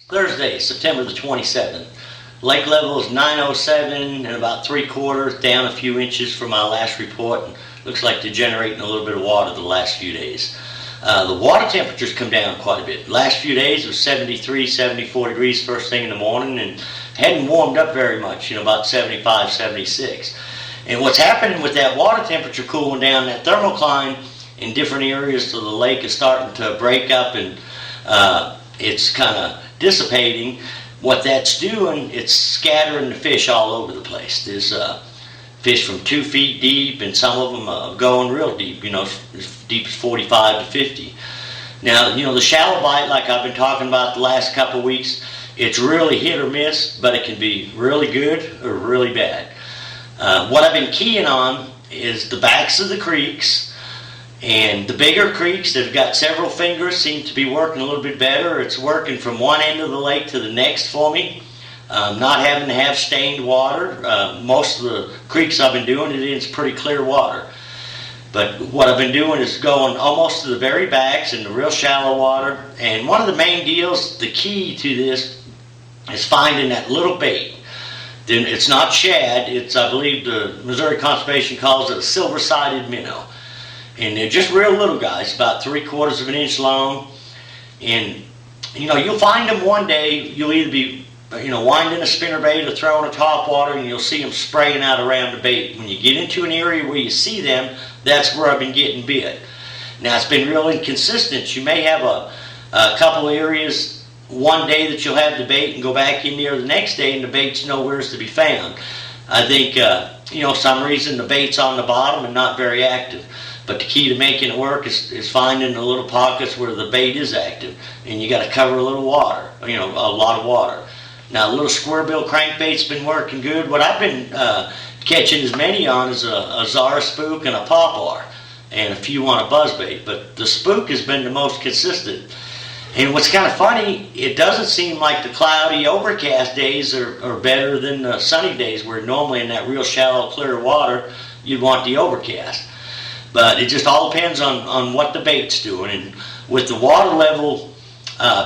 Thursday, September the 27th. Lake level is 907 and about 3/4, down a few inches from my last report. And looks like they're generating a little bit of water the last few days. The water temperatures come down quite a bit. Last few days it was 73, 74 degrees first thing in the morning and hadn't warmed up very much, about 75, 76. And what's happening with that water temperature cooling down, that thermocline in different areas of the lake is starting to break up and it's kind of dissipating. What that's doing, it's scattering the fish all over the place. There's fish from 2 feet deep, and some of them are going real deep, as deep as 45 to 50. Now, the shallow bite, like I've been talking about the last couple of weeks, it's really hit or miss, but it can be really good or really bad. What I've been keying on is the backs of the creeks. And the bigger creeks that have got several fingers seem to be working a little bit better. It's working from one end of the lake to the next for me. Not having to have stained water. Most of the creeks I've been doing it in is pretty clear water. But what I've been doing is going almost to the very backs in the real shallow water. And one of the main deals, the key to this, is finding that little bait. Then it's not shad. It's, I believe the Missouri Conservation calls it a silver-sided minnow. And they're just real little guys, about 3/4 of an inch long. And, you'll find them one day. You'll either be, winding a spinnerbait or throwing a topwater, and you'll see them spraying out around the bait. When you get into an area where you see them, that's where I've been getting bit. Now, it's been real inconsistent. You may have a couple areas one day that you'll have the bait and go back in there the next day and the bait's nowhere to be found. I think, some reason the bait's on the bottom and not very active. But the key to making it work is finding the little pockets where the bait is active. And you got to cover a little water, a lot of water. Now, the little square-bill crankbait's been working good. What I've been catching as many on is a Zara spook and a poplar, and a few on a buzzbait. But the spook has been the most consistent. And what's kind of funny, it doesn't seem like the cloudy, overcast days are better than the sunny days, where normally in that real shallow, clear water, you'd want the overcast. But it just all depends on what the bait's doing. And with the water level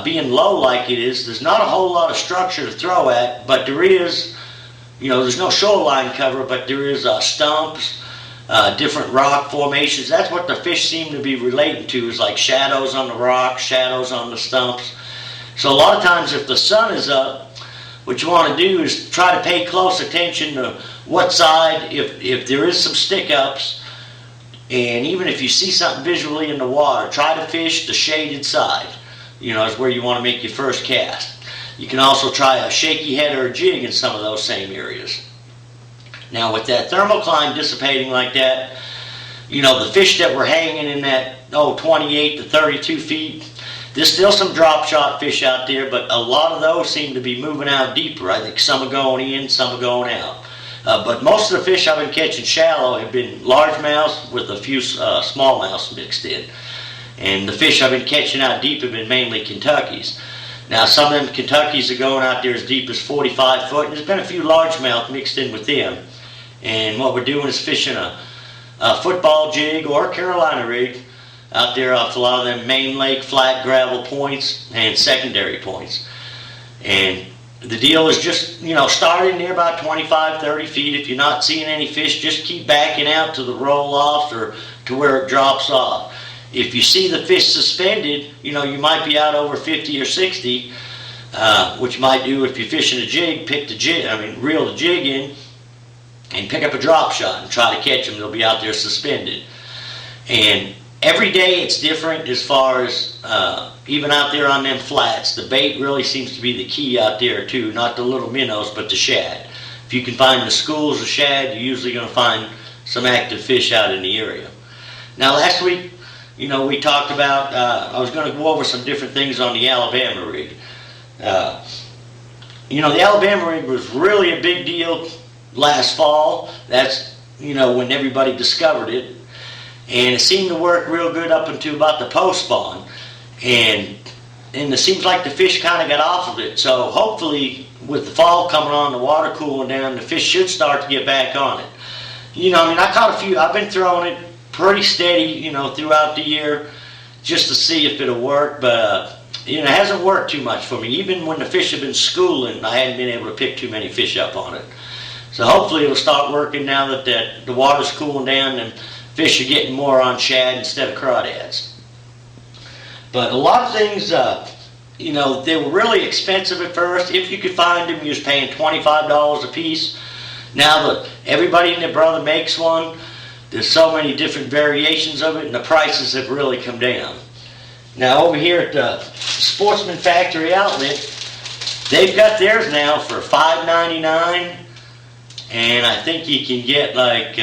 being low like it is, there's not a whole lot of structure to throw at, but there is, there's no shoreline cover, but there is stumps, different rock formations. That's what the fish seem to be relating to, is like shadows on the rocks, shadows on the stumps. So a lot of times if the sun is up, what you want to do is try to pay close attention to what side, if there is some stick-ups, and even if you see something visually in the water, try to fish the shaded side. Is where you want to make your first cast. You can also try a shaky head or a jig in some of those same areas. Now, with that thermocline dissipating like that, the fish that were hanging in that 28 to 32 feet, there's still some drop shot fish out there, but a lot of those seem to be moving out deeper. I think some are going in, some are going out. But most of the fish I've been catching shallow have been largemouths with a few smallmouths mixed in. And the fish I've been catching out deep have been mainly Kentuckys. Now, some of them Kentuckys are going out there as deep as 45 foot, and there's been a few largemouth mixed in with them. And what we're doing is fishing a football jig or a Carolina rig out there off a lot of them main lake flat gravel points and secondary points. And the deal is just, starting near about 25, 30 feet. If you're not seeing any fish, just keep backing out to the roll-off or to where it drops off. If you see the fish suspended, you might be out over 50 or 60, which you might do if you're fishing a jig, reel the jig in and pick up a drop shot and try to catch them. They'll be out there suspended. And every day it's different as far as even out there on them flats. The bait really seems to be the key out there too, not the little minnows, but the shad. If you can find the schools of shad, you're usually going to find some active fish out in the area. Now, last week, we talked about, I was going to go over some different things on the Alabama rig. The Alabama rig was really a big deal last fall. That's, when everybody discovered it. And it seemed to work real good up until about the post spawn. And it seems like the fish kind of got off of it. So hopefully, with the fall coming on, the water cooling down, the fish should start to get back on it. I caught a few. I've been throwing it pretty steady, throughout the year, just to see if it'll work. But it hasn't worked too much for me. Even when the fish have been schooling, I hadn't been able to pick too many fish up on it. So hopefully it'll start working now that the water's cooling down and fish are getting more on shad instead of crawdads. But a lot of things, they were really expensive at first. If you could find them, you was paying $25 a piece. Now that everybody and their brother makes one, there's so many different variations of it, and the prices have really come down. Now over here at the Sportsman Factory Outlet, they've got theirs now for $5.99, and I think you can get like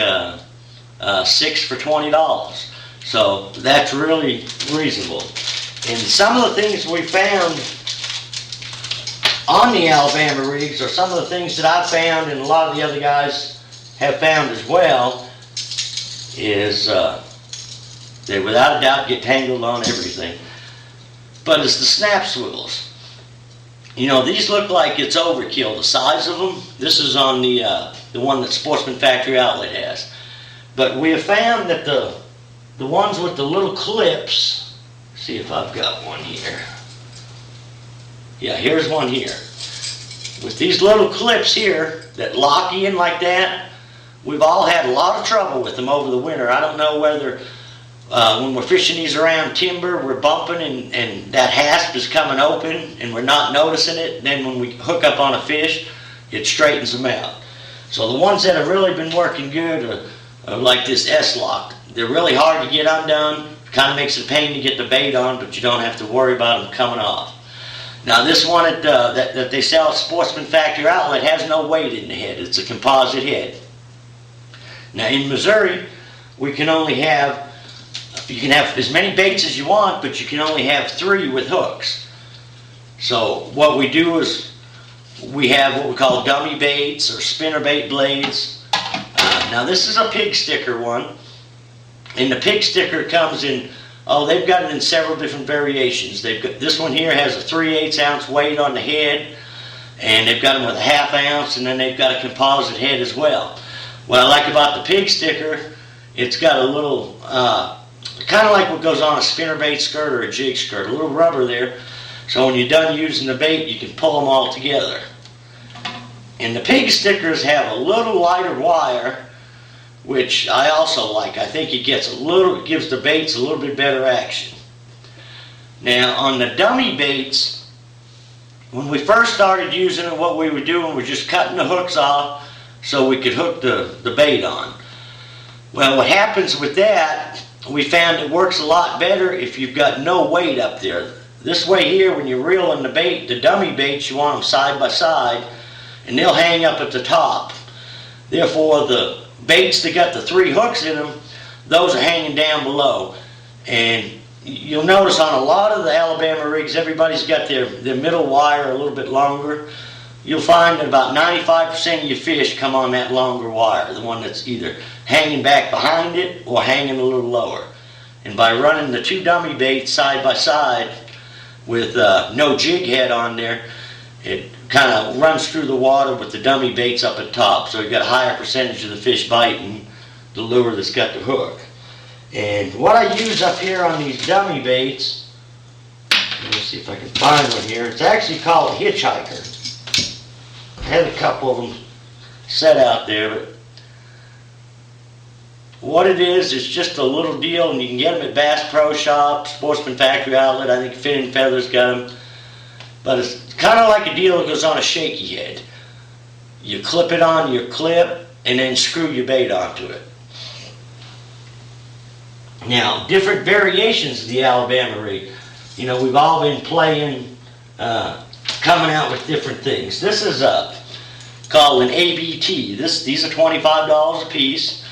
6 for $20. So that's really reasonable. And some of the things we found on the Alabama rigs are some of the things that I found, and a lot of the other guys have found as well, is they without a doubt get tangled on everything. But it's the snap swivels. These look like it's overkill, the size of them. This is on the one that Sportsman Factory Outlet has. But we have found that the ones with the little clips, see if I've got one here. Yeah, here's one here. With these little clips here that lock in like that, we've all had a lot of trouble with them over the winter. I don't know whether when we're fishing these around timber, we're bumping and that hasp is coming open and we're not noticing it. Then when we hook up on a fish, it straightens them out. So the ones that have really been working good are like this S-lock. They're really hard to get undone. Kind of makes it a pain to get the bait on, but you don't have to worry about them coming off. Now this one that they sell at Sportsman Factory Outlet has no weight in the head. It's a composite head. Now in Missouri, we can only have, you can have as many baits as you want, but you can only have 3 with hooks. So what we do is we have what we call dummy baits or spinner bait blades. Now this is a pig sticker one. And the pig sticker comes in, they've got it in several different variations. They've got, this one here has a 3/8 ounce weight on the head, and they've got them with a 1/2 ounce, and then they've got a composite head as well. What I like about the pig sticker, it's got a little, kind of like what goes on a spinnerbait skirt or a jig skirt, a little rubber there, so when you're done using the bait, you can pull them all together. And the pig stickers have a little lighter wire, which I also like. I think it gives the baits a little bit better action. Now on the dummy baits, when we first started using it, what we were doing was just cutting the hooks off so we could hook the bait on. Well, what happens with that, we found it works a lot better if you've got no weight up there. This way here, when you're reeling the bait, the dummy baits, you want them side by side, and they'll hang up at the top. Therefore, the baits that got the 3 hooks in them, those are hanging down below. And you'll notice on a lot of the Alabama rigs, everybody's got their middle wire a little bit longer. You'll find that about 95% of your fish come on that longer wire, the one that's either hanging back behind it or hanging a little lower. And by running the 2 dummy baits side by side with no jig head on there, it kind of runs through the water with the dummy baits up at top, so you've got a higher percentage of the fish biting the lure that's got the hook. And what I use up here on these dummy baits, let me see if I can find one here, it's actually called Hitchhiker. I had a couple of them set out there, but what it is just a little deal, and you can get them at Bass Pro Shop, Sportsman Factory Outlet, I think Fin and Feathers got them. But it's kind of like a deal that goes on a shaky head. You clip it on your clip and then screw your bait onto it. Now, different variations of the Alabama rig. We've all been playing, coming out with different things. This is called an ABT. These are $25 a piece,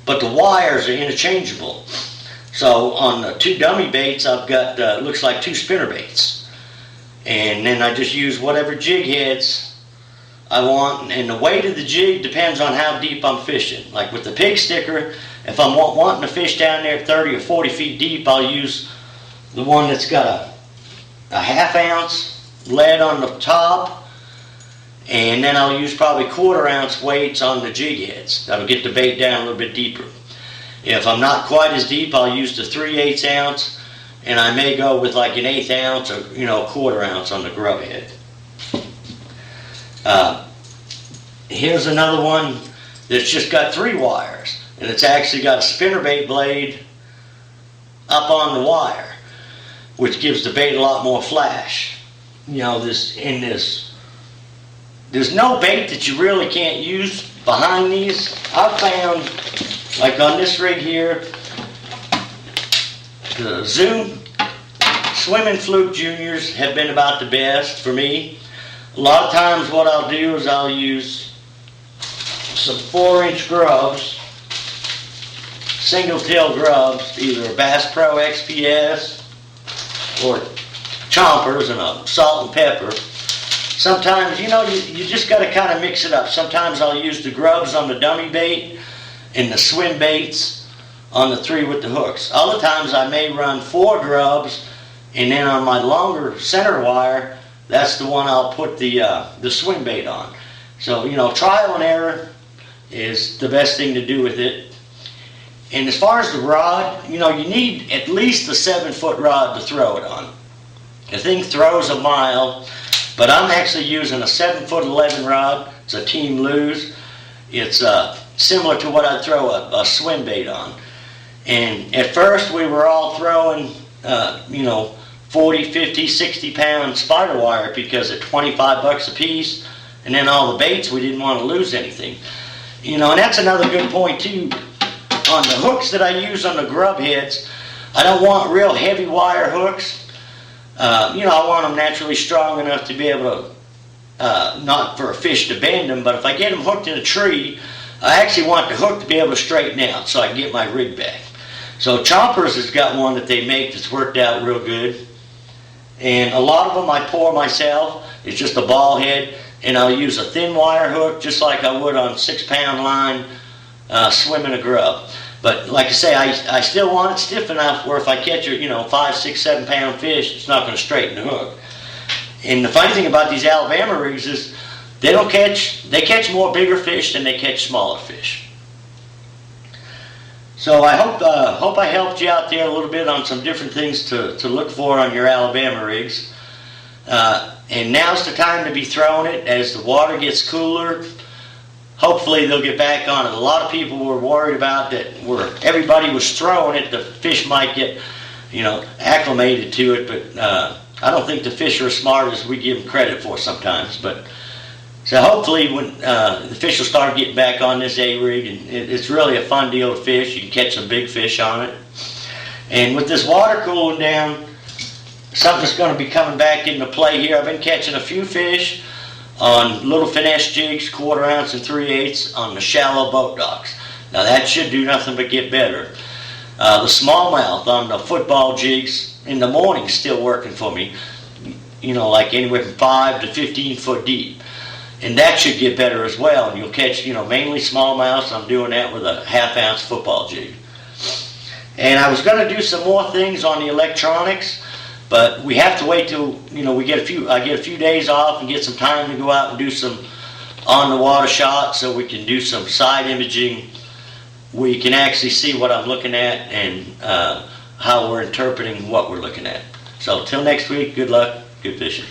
but the wires are interchangeable. So on the 2 dummy baits, I've got, looks like 2 spinner baits. And then I just use whatever jig heads I want, and the weight of the jig depends on how deep I'm fishing. Like with the pig sticker, if I'm wanting to fish down there 30 or 40 feet deep, I'll use the one that's got a 1/2 ounce lead on the top, and then I'll use probably 1/4 ounce weights on the jig heads. That'll get the bait down a little bit deeper. If I'm not quite as deep, I'll use the 3/8 ounce, and I may go with like an 1/8 ounce or, you know, 1/4 ounce on the grub head. Here's another one that's just got 3 wires, and it's actually got a spinnerbait blade up on the wire, which gives the bait a lot more flash. You know, there's no bait that you really can't use behind these. I've found, like on this rig here, the Zoom Swim and Fluke Juniors have been about the best for me. A lot of times what I'll do is I'll use some 4-inch grubs, single tail grubs, either Bass Pro XPS or chompers, and a salt and pepper. Sometimes, you know, you just got to kind of mix it up. Sometimes I'll use the grubs on the dummy bait and the swim baits on the 3 with the hooks. Other times I may run 4 grubs, and then on my longer center wire, that's the one I'll put the swim bait on. So, you know, trial and error is the best thing to do with it. And as far as the rod, you know, you need at least a 7-foot rod to throw it on. The thing throws a mile, but I'm actually using a 7-foot 11 rod. It's a Team Lose. It's similar to what I'd throw a swim bait on. And at first we were all throwing, you know, 40, 50, 60 pound spider wire, because at 25 bucks a piece, and then all the baits, we didn't want to lose anything. You know, and that's another good point too. On the hooks that I use on the grub heads, I don't want real heavy wire hooks. You know, I want them naturally strong enough to be able to, not for a fish to bend them, but if I get them hooked in a tree, I actually want the hook to be able to straighten out so I can get my rig back. So Chompers has got one that they make that's worked out real good. And a lot of them I pour myself. It's just a ball head, and I'll use a thin wire hook just like I would on 6-pound line swimming a grub. But like I say, I still want it stiff enough where if I catch a, you know, 5, 6, 7-pound fish, it's not going to straighten the hook. And the funny thing about these Alabama rigs is they catch more bigger fish than they catch smaller fish. So I hope I helped you out there a little bit on some different things to look for on your Alabama rigs. And now's the time to be throwing it as the water gets cooler. Hopefully they'll get back on it. A lot of people were worried about that where everybody was throwing it, the fish might get, you know, acclimated to it, but I don't think the fish are as smart as we give them credit for sometimes. But so hopefully when the fish will start getting back on this A-rig, and it's really a fun deal to fish. You can catch some big fish on it. And with this water cooling down, something's going to be coming back into play here. I've been catching a few fish on little finesse jigs, 1/4 ounce and 3/8 on the shallow boat docks. Now that should do nothing but get better. The smallmouth on the football jigs in the morning still working for me. You know, like anywhere from 5 to 15 foot deep. And that should get better as well. And you'll catch, you know, mainly smallmouths. I'm doing that with a 1/2 ounce football jig. And I was going to do some more things on the electronics, but we have to wait till, you know, I get a few days off and get some time to go out and do some on the water shots, so we can do some side imaging. We can actually see what I'm looking at and how we're interpreting what we're looking at. So till next week, good luck, good fishing.